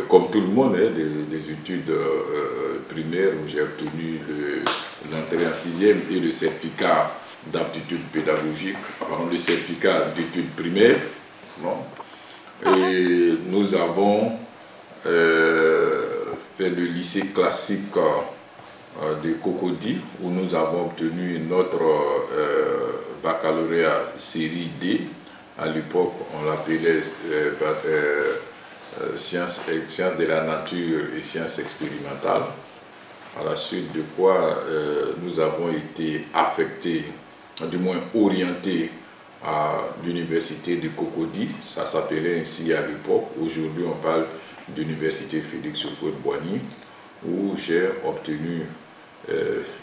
Comme tout le monde, des études primaires où j'ai obtenu l'entrée en 6e et le certificat d'aptitude pédagogique, le certificat d'études primaires. Bon. Et nous avons fait le lycée classique de Cocody, où nous avons obtenu notre baccalauréat série D. À l'époque, on l'appelait sciences de la nature et sciences expérimentales. À la suite de quoi nous avons été affectés, du moins orientés à l'université de Cocody. Ça s'appelait ainsi à l'époque. Aujourd'hui, on parle d'université Félix Houphouët-Boigny, où j'ai obtenu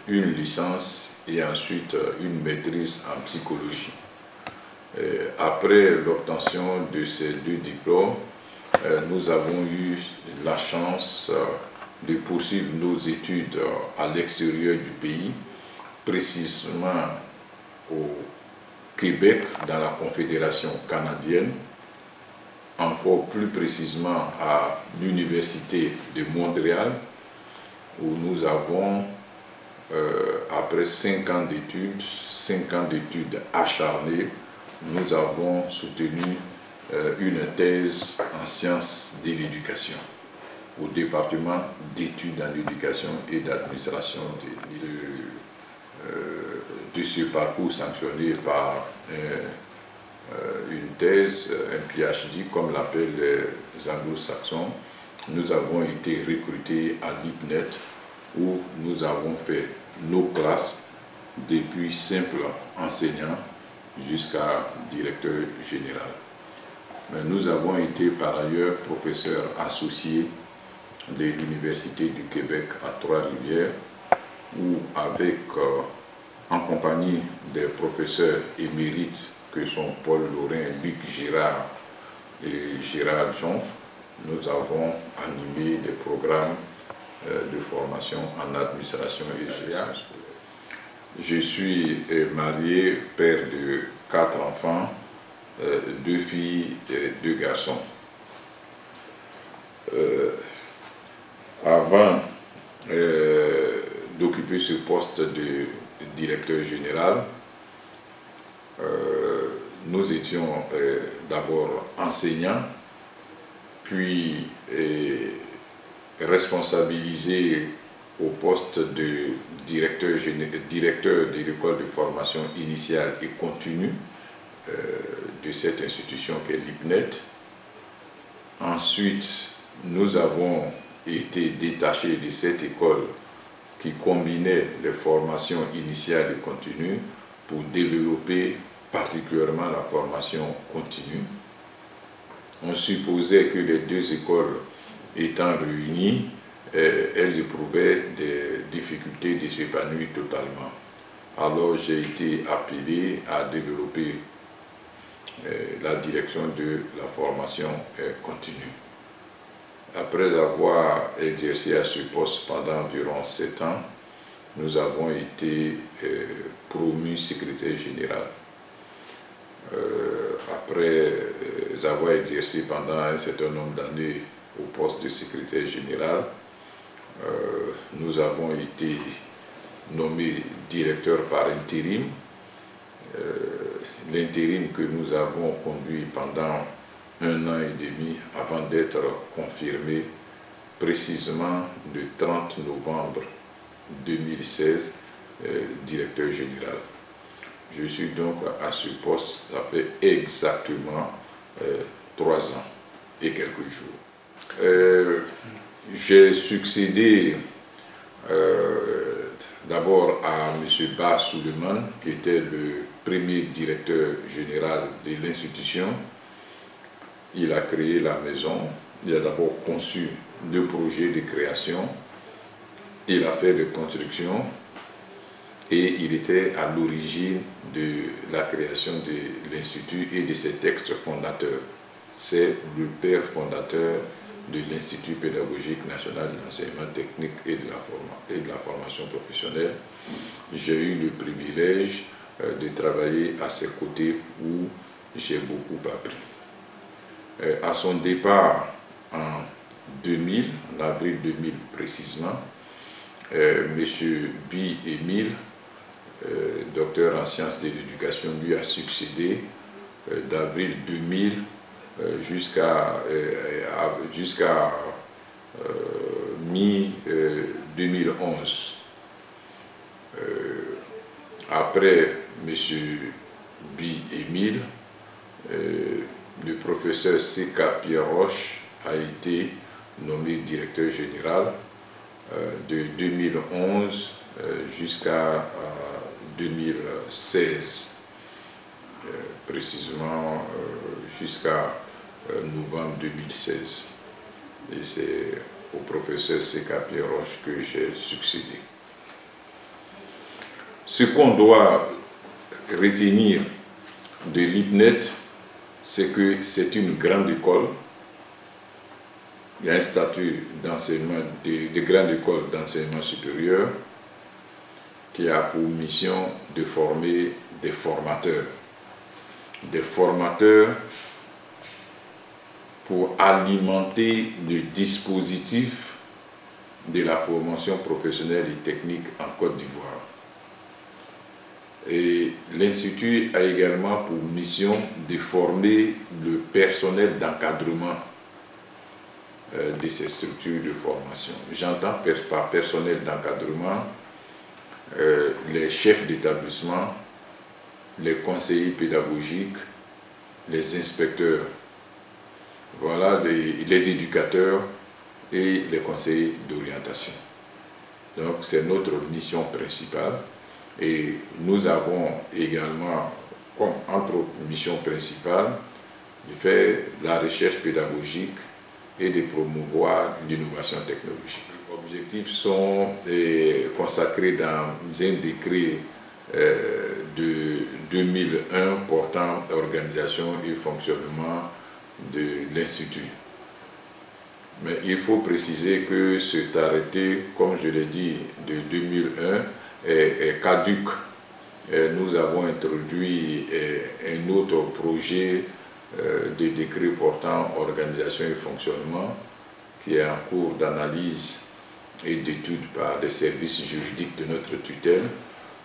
une licence et ensuite une maîtrise en psychologie. Après l'obtention de ces deux diplômes, nous avons eu la chance de poursuivre nos études à l'extérieur du pays, précisément au Québec, dans la Confédération canadienne, encore plus précisément à l'Université de Montréal, où nous avons, après 5 ans d'études acharnées, nous avons soutenu une thèse en sciences de l'éducation au département d'études en éducation et d'administration de ce parcours sanctionné par une thèse, un PhD comme l'appellent les anglo-saxons. Nous avons été recrutés à l'IPNET où nous avons fait nos classes depuis simple enseignant jusqu'à directeur général. Mais nous avons été par ailleurs professeurs associés de l'Université du Québec à Trois-Rivières, où en compagnie des professeurs émérites que sont Paul Lorrain, Luc Girard et Gérard Jonf, nous avons animé des programmes de formation en administration et gestion scolaire. Je suis marié, père de 4 enfants, 2 filles et 2 garçons. Avant d'occuper ce poste de directeur général, nous étions d'abord enseignants, puis responsabilisés au poste de directeur de l'école de formation initiale et continue de cette institution qu'est l'IPNET. Ensuite, nous avons été détachés de cette école qui combinait les formations initiales et continues pour développer particulièrement la formation continue. On supposait que les deux écoles étant réunies, elles éprouvaient des difficultés de s'épanouir totalement. Alors j'ai été appelé à développer la direction de la formation continue. Après avoir exercé à ce poste pendant environ 7 ans, nous avons été promus secrétaire général. Après avoir exercé pendant un certain nombre d'années au poste de secrétaire général, nous avons été nommés directeur par intérim. L'intérim que nous avons conduit pendant 1 an et demi avant d'être confirmé précisément le 30 novembre 2016, directeur général. Je suis donc à ce poste, ça fait exactement 3 ans et quelques jours. J'ai succédé d'abord à M. Ba Suleiman, qui était le premier directeur général de l'institution. Il a créé la maison, il a d'abord conçu le projet de création, il a fait de construction et il était à l'origine de la création de l'Institut et de ses textes fondateurs. C'est le père fondateur de l'Institut pédagogique national de l'enseignement technique et de la formation professionnelle. J'ai eu le privilège de travailler à ses côtés où j'ai beaucoup appris. À son départ en 2000, en avril 2000 précisément, M. Bi Émile, docteur en sciences de l'éducation, lui a succédé d'avril 2000 jusqu'à mi-2011. Après M. Bi Émile, le professeur C.K. Pierre-Roche a été nommé directeur général de 2011 jusqu'à 2016, précisément jusqu'à novembre 2016. Et c'est au professeur C.K. Pierre-Roche que j'ai succédé. Ce qu'on doit retenir de l'IPNET, c'est que c'est une grande école. Il y a un statut d'enseignement, de grande école d'enseignement supérieur qui a pour mission de former des formateurs pour alimenter le dispositif de la formation professionnelle et technique en Côte d'Ivoire. Et l'Institut a également pour mission de former le personnel d'encadrement de ces structures de formation. J'entends par personnel d'encadrement les chefs d'établissement, les conseillers pédagogiques, les inspecteurs, voilà, les éducateurs et les conseillers d'orientation. Donc c'est notre mission principale. Et nous avons également, comme entre autres missions principales, de faire la recherche pédagogique et de promouvoir l'innovation technologique. Les objectifs sont consacrés dans un décret de 2001 portant organisation et fonctionnement de l'Institut. Mais il faut préciser que cet arrêté, comme je l'ai dit, de 2001, est caduc. Nous avons introduit un autre projet de décret portant organisation et fonctionnement qui est en cours d'analyse et d'étude par les services juridiques de notre tutelle.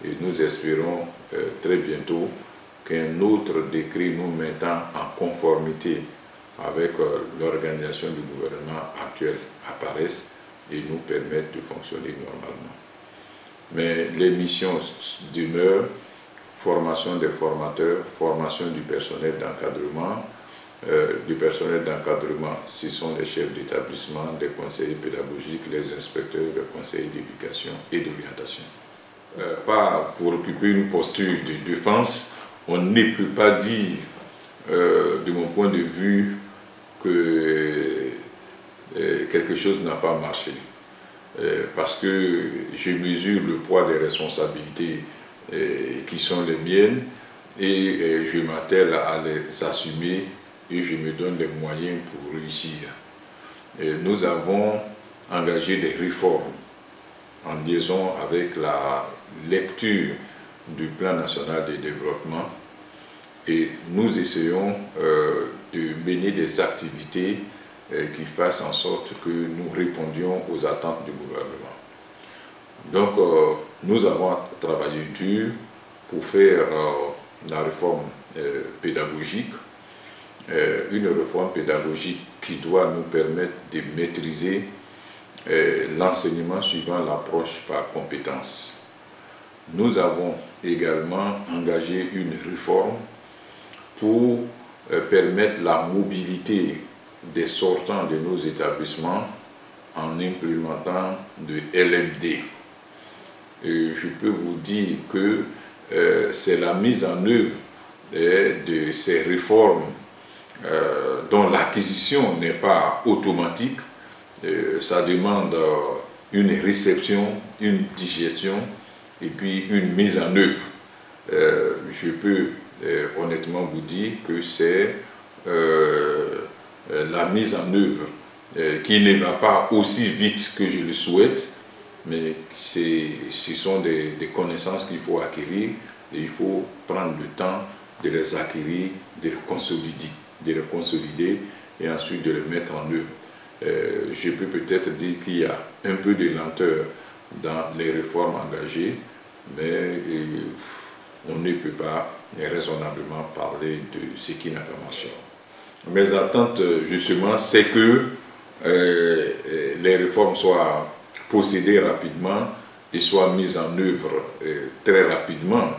Et nous espérons très bientôt qu'un autre décret nous mettant en conformité avec l'organisation du gouvernement actuel apparaisse et nous permette de fonctionner normalement. Mais les missions demeurent: formation des formateurs, formation du personnel d'encadrement. Du personnel d'encadrement, ce sont les chefs d'établissement, les conseillers pédagogiques, les inspecteurs, les conseillers d'éducation et d'orientation. Pas pour occuper une posture de défense, on ne peut pas dire, de mon point de vue, que quelque chose n'a pas marché. Parce que je mesure le poids des responsabilités qui sont les miennes et je m'attelle à les assumer et je me donne les moyens pour réussir. Nous avons engagé des réformes en liaison avec la lecture du plan national de développement et nous essayons de mener des activités qui fassent en sorte que nous répondions aux attentes du gouvernement. Donc nous avons travaillé dur pour faire la réforme pédagogique, une réforme pédagogique qui doit nous permettre de maîtriser l'enseignement suivant l'approche par compétence. Nous avons également engagé une réforme pour permettre la mobilité des sortants de nos établissements en implémentant de LMD. Et je peux vous dire que c'est la mise en œuvre de ces réformes dont l'acquisition n'est pas automatique. Ça demande une réception, une digestion et puis une mise en œuvre. Je peux honnêtement vous dire que c'est la mise en œuvre qui ne va pas aussi vite que je le souhaite, mais ce sont des connaissances qu'il faut acquérir et il faut prendre le temps de les acquérir, de les consolider et ensuite de les mettre en œuvre. Je peux peut-être dire qu'il y a un peu de lenteur dans les réformes engagées, mais on ne peut pas raisonnablement parler de ce qui n'a pas marché. Mes attentes, justement, c'est que les réformes soient procédées rapidement et soient mises en œuvre très rapidement.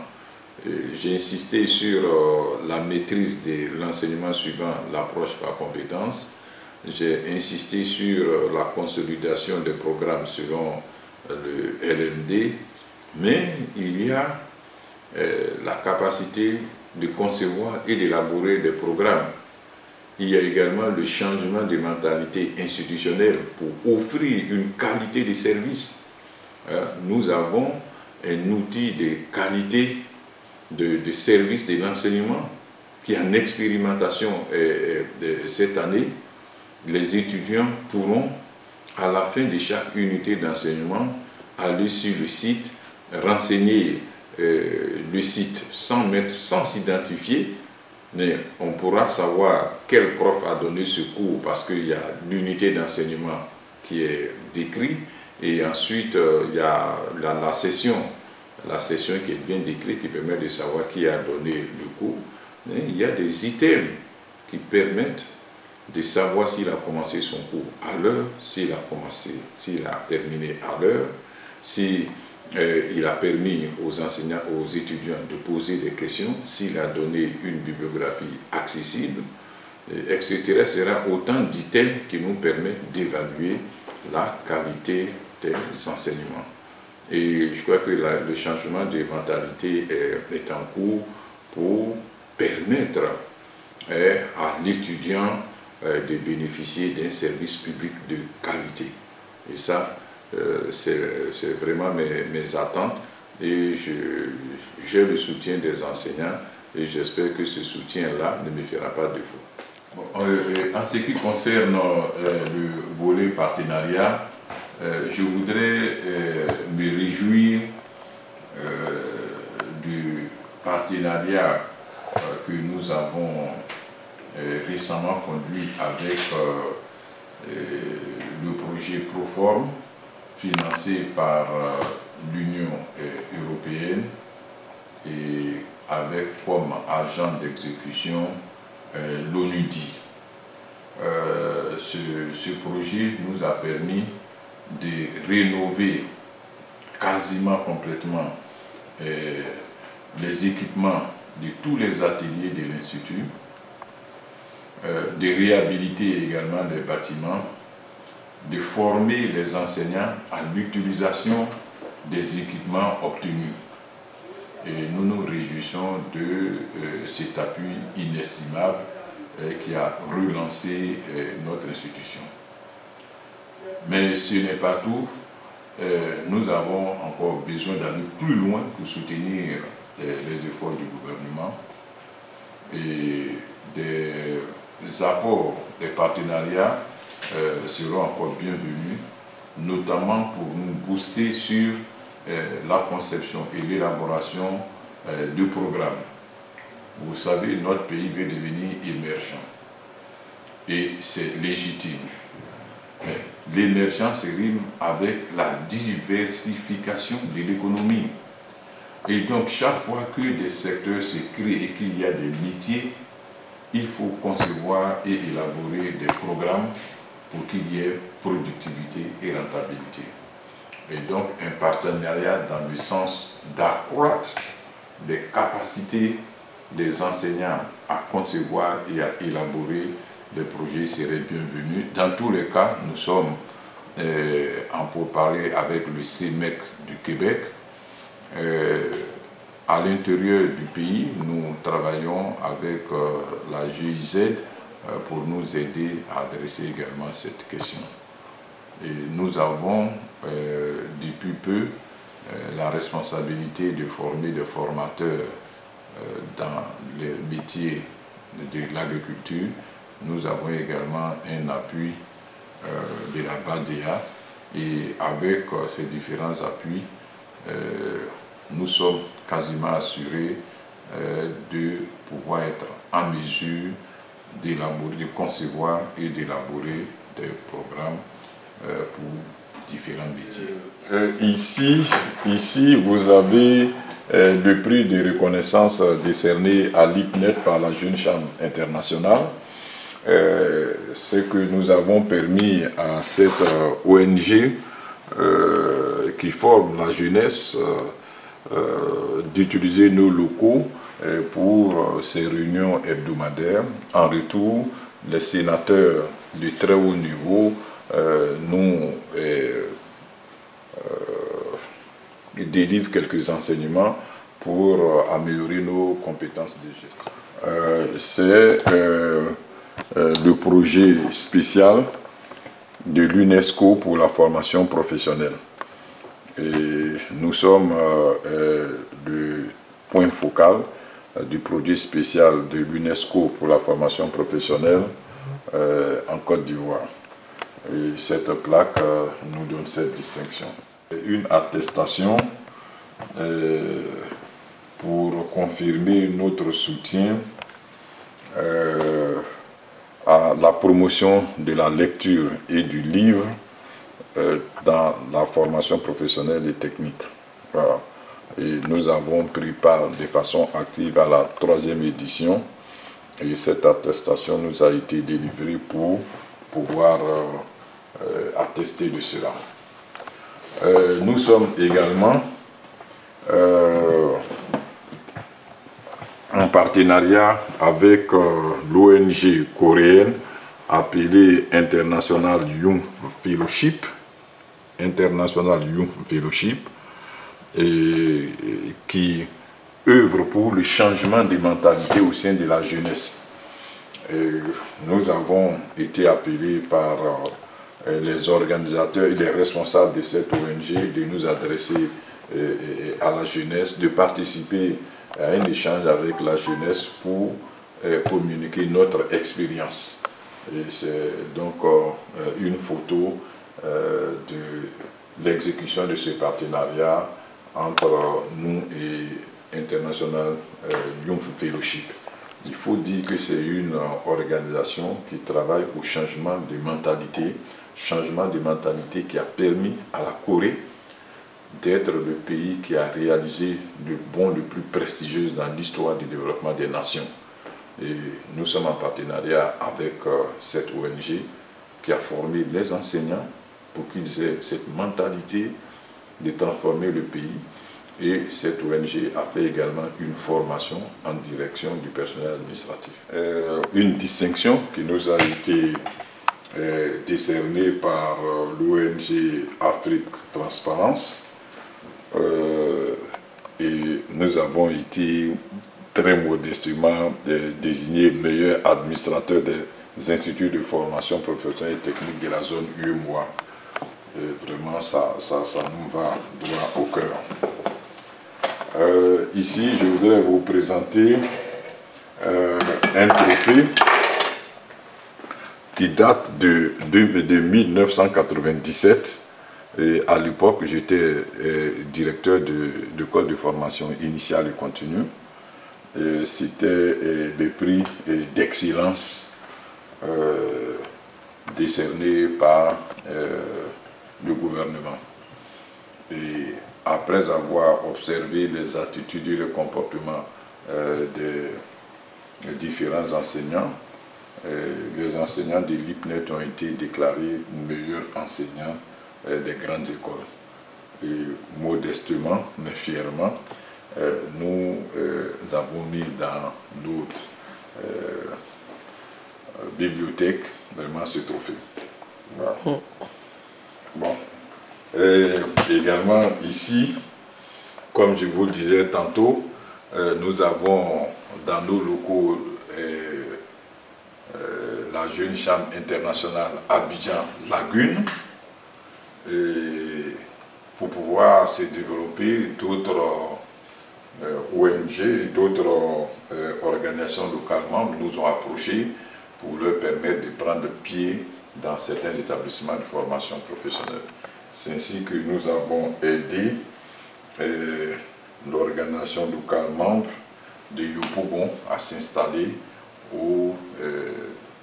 J'ai insisté sur la maîtrise de l'enseignement suivant l'approche par compétences. J'ai insisté sur la consolidation des programmes selon le LMD, mais il y a la capacité de concevoir et d'élaborer des programmes. Il y a également le changement de mentalité institutionnelle pour offrir une qualité de service. Nous avons un outil de qualité de service de l'enseignement qui est en expérimentation cette année. Les étudiants pourront, à la fin de chaque unité d'enseignement, aller sur le site, renseigner le site sans s'identifier, mais on pourra savoir quel prof a donné ce cours parce qu'il y a l'unité d'enseignement qui est décrite et ensuite il y a la session qui est bien décrite qui permet de savoir qui a donné le cours. Mais il y a des items qui permettent de savoir s'il a commencé son cours à l'heure, s'il a terminé à l'heure, si il a permis aux enseignants, aux étudiants de poser des questions, s'il a donné une bibliographie accessible, etc. sera autant d'items qui nous permettent d'évaluer la qualité des enseignements. Et je crois que le changement de mentalité est en cours pour permettre à l'étudiant de bénéficier d'un service public de qualité. Et ça, c'est vraiment mes attentes et j'ai le soutien des enseignants et j'espère que ce soutien-là ne me fera pas défaut. Bon, en ce qui concerne le volet partenariat, je voudrais me réjouir du partenariat que nous avons récemment conduit avec le projet Proform, financé par l'Union européenne et avec comme agent d'exécution l'ONUDI. Ce projet nous a permis de rénover quasiment complètement les équipements de tous les ateliers de l'Institut, de réhabiliter également les bâtiments, de former les enseignants à l'utilisation des équipements obtenus. Et nous nous réjouissons de cet appui inestimable qui a relancé notre institution. Mais ce n'est pas tout. Nous avons encore besoin d'aller plus loin pour soutenir les efforts du gouvernement et des apports, des partenariats seront encore bienvenus, notamment pour nous booster sur la conception et l'élaboration de programmes. Vous savez, notre pays veut devenir émergent et c'est légitime. Mais l'émergence rime avec la diversification de l'économie. Et donc chaque fois que des secteurs se créent et qu'il y a des métiers, il faut concevoir et élaborer des programmes pour qu'il y ait productivité et rentabilité. Et donc un partenariat dans le sens d'accroître les capacités des enseignants à concevoir et à élaborer des projets serait bienvenu. Dans tous les cas, nous sommes en pourparlers avec le CEMEC du Québec. À l'intérieur du pays, nous travaillons avec la GIZ pour nous aider à adresser également cette question. Et nous avons depuis peu la responsabilité de former des formateurs dans les métiers de l'agriculture. Nous avons également un appui de la BADEA et avec ces différents appuis, nous sommes quasiment assurés de pouvoir être en mesure de concevoir et d'élaborer des programmes pour différents métiers. Ici, vous avez le prix de reconnaissance décerné à l'IPNET par la Jeune Chambre internationale. C'est que nous avons permis à cette ONG qui forme la jeunesse d'utiliser nos locaux pour ces réunions hebdomadaires. En retour, les sénateurs de très haut niveau nous délivrent quelques enseignements pour améliorer nos compétences de gestion. C'est le projet spécial de l'UNESCO pour la formation professionnelle. Et nous sommes le point focal du projet spécial de l'UNESCO pour la formation professionnelle en Côte d'Ivoire. Et cette plaque nous donne cette distinction. Une attestation pour confirmer notre soutien à la promotion de la lecture et du livre dans la formation professionnelle et technique. Voilà. Et nous avons pris part de façon active à la 3e édition et cette attestation nous a été délivrée pour pouvoir attester de cela. Nous sommes également en partenariat avec l'ONG coréenne appelée International Young Fellowship, et qui œuvre pour le changement des mentalités au sein de la jeunesse. Et nous avons été appelés par les organisateurs et les responsables de cette ONG de nous adresser à la jeunesse, de participer à un échange avec la jeunesse pour communiquer notre expérience. Et c'est donc une photo de l'exécution de ce partenariat entre nous et International Young Fellowship. Il faut dire que c'est une organisation qui travaille au changement de mentalité qui a permis à la Corée d'être le pays qui a réalisé le bond le plus prestigieux dans l'histoire du développement des nations. Et nous sommes en partenariat avec cette ONG qui a formé les enseignants pour qu'ils aient cette mentalité de transformer le pays. Et cette ONG a fait également une formation en direction du personnel administratif. Une distinction qui nous a été décernée par l'ONG Afrique Transparence. Et nous avons été très modestement désigné meilleur administrateur des instituts de formation professionnelle et technique de la zone UEMOA. Et vraiment, ça nous va droit au cœur. Ici, je voudrais vous présenter un trophée qui date de 1997. Et à l'époque, j'étais directeur de l'école de formation initiale et continue. C'était le prix d'excellence décerné par le gouvernement. Et après avoir observé les attitudes et le comportement des différents enseignants, les enseignants de l'IPNET ont été déclarés meilleurs enseignants des grandes écoles. Et modestement, mais fièrement, nous avons mis dans notre bibliothèque vraiment ce trophée. Voilà. Bon. Et également ici, comme je vous le disais tantôt, nous avons dans nos locaux la Jeune Chambre internationale Abidjan-Lagune, pour pouvoir se développer. D'autres ONG et d'autres organisations localement nous ont approchés pour leur permettre de prendre pied dans certains établissements de formation professionnelle. C'est ainsi que nous avons aidé l'organisation locale membre de Yopougon à s'installer au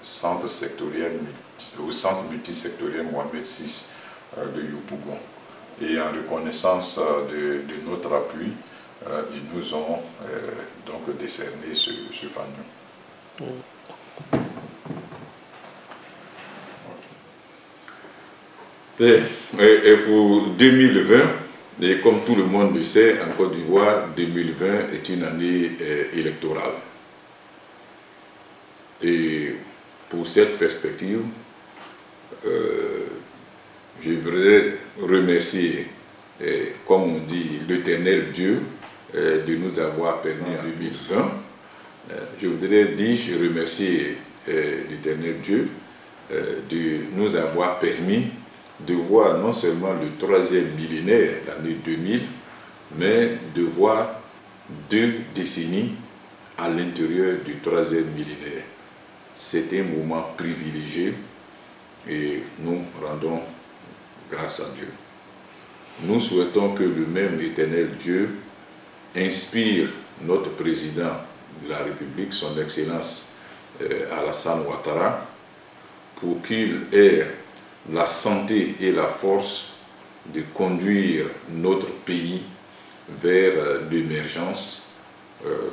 centre sectoriel, au centre multisectoriel Mohamed VI de Yopougon. Et en reconnaissance de notre appui, ils nous ont donc décerné ce fanion. Et pour 2020, et comme tout le monde le sait, en Côte d'Ivoire, 2020 est une année électorale. Et pour cette perspective, je voudrais remercier, comme on dit, l'Éternel Dieu de nous avoir permis en 2020. Je voudrais dire, je remercie l'Éternel Dieu de nous avoir permis de voir non seulement le troisième millénaire, l'année 2000, mais de voir 2 décennies à l'intérieur du troisième millénaire. C'est un moment privilégié et nous rendons grâce à Dieu. Nous souhaitons que le même éternel Dieu inspire notre président de la République, son Excellence Alassane Ouattara, pour qu'il ait la santé et la force de conduire notre pays vers l'émergence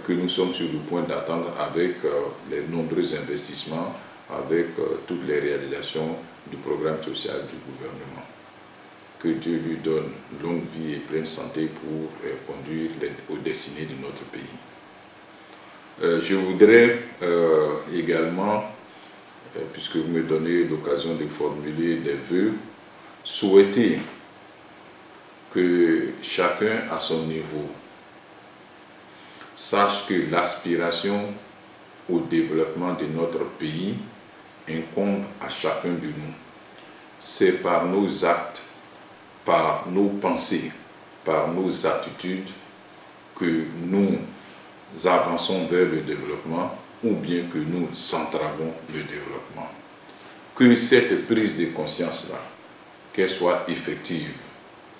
que nous sommes sur le point d'attendre avec les nombreux investissements, avec toutes les réalisations du programme social du gouvernement. Que Dieu lui donne longue vie et pleine santé pour conduire aux destinées de notre pays. Je voudrais également, puisque vous me donnez l'occasion de formuler des vœux, souhaiter que chacun à son niveau sache que l'aspiration au développement de notre pays incombe à chacun de nous. C'est par nos actes, par nos pensées, par nos attitudes que nous avançons vers le développement ou bien que nous entravons le développement. Que cette prise de conscience-là, qu'elle soit effective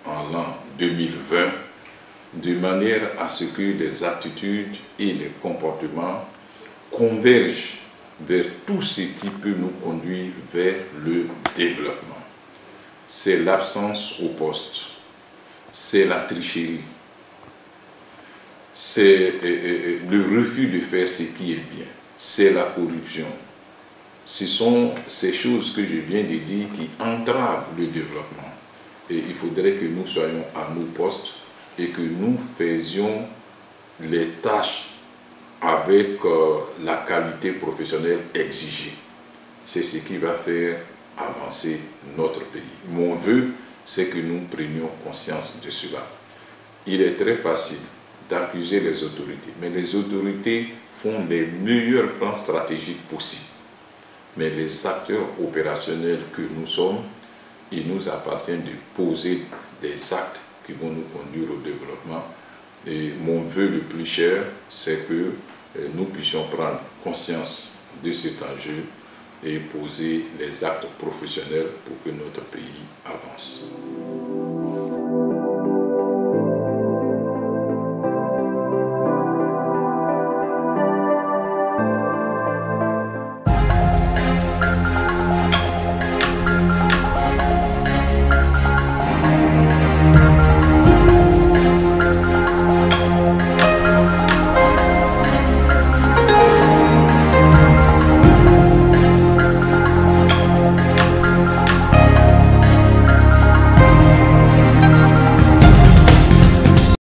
en l'an 2020, de manière à ce que les attitudes et les comportements convergent vers tout ce qui peut nous conduire vers le développement. C'est l'absence au poste, c'est la tricherie, c'est le refus de faire ce qui est bien, c'est la corruption. Ce sont ces choses que je viens de dire qui entravent le développement. Et il faudrait que nous soyons à nos postes et que nous faisions les tâches avec la qualité professionnelle exigée. C'est ce qui va faire avancer notre pays. Mon vœu, c'est que nous prenions conscience de cela. Il est très facile d'accuser les autorités, mais les autorités font les meilleurs plans stratégiques possibles. Mais les acteurs opérationnels que nous sommes, il nous appartient de poser des actes qui vont nous conduire au développement. Et mon vœu le plus cher, c'est que nous puissions prendre conscience de cet enjeu et poser les actes professionnels pour que notre pays avance.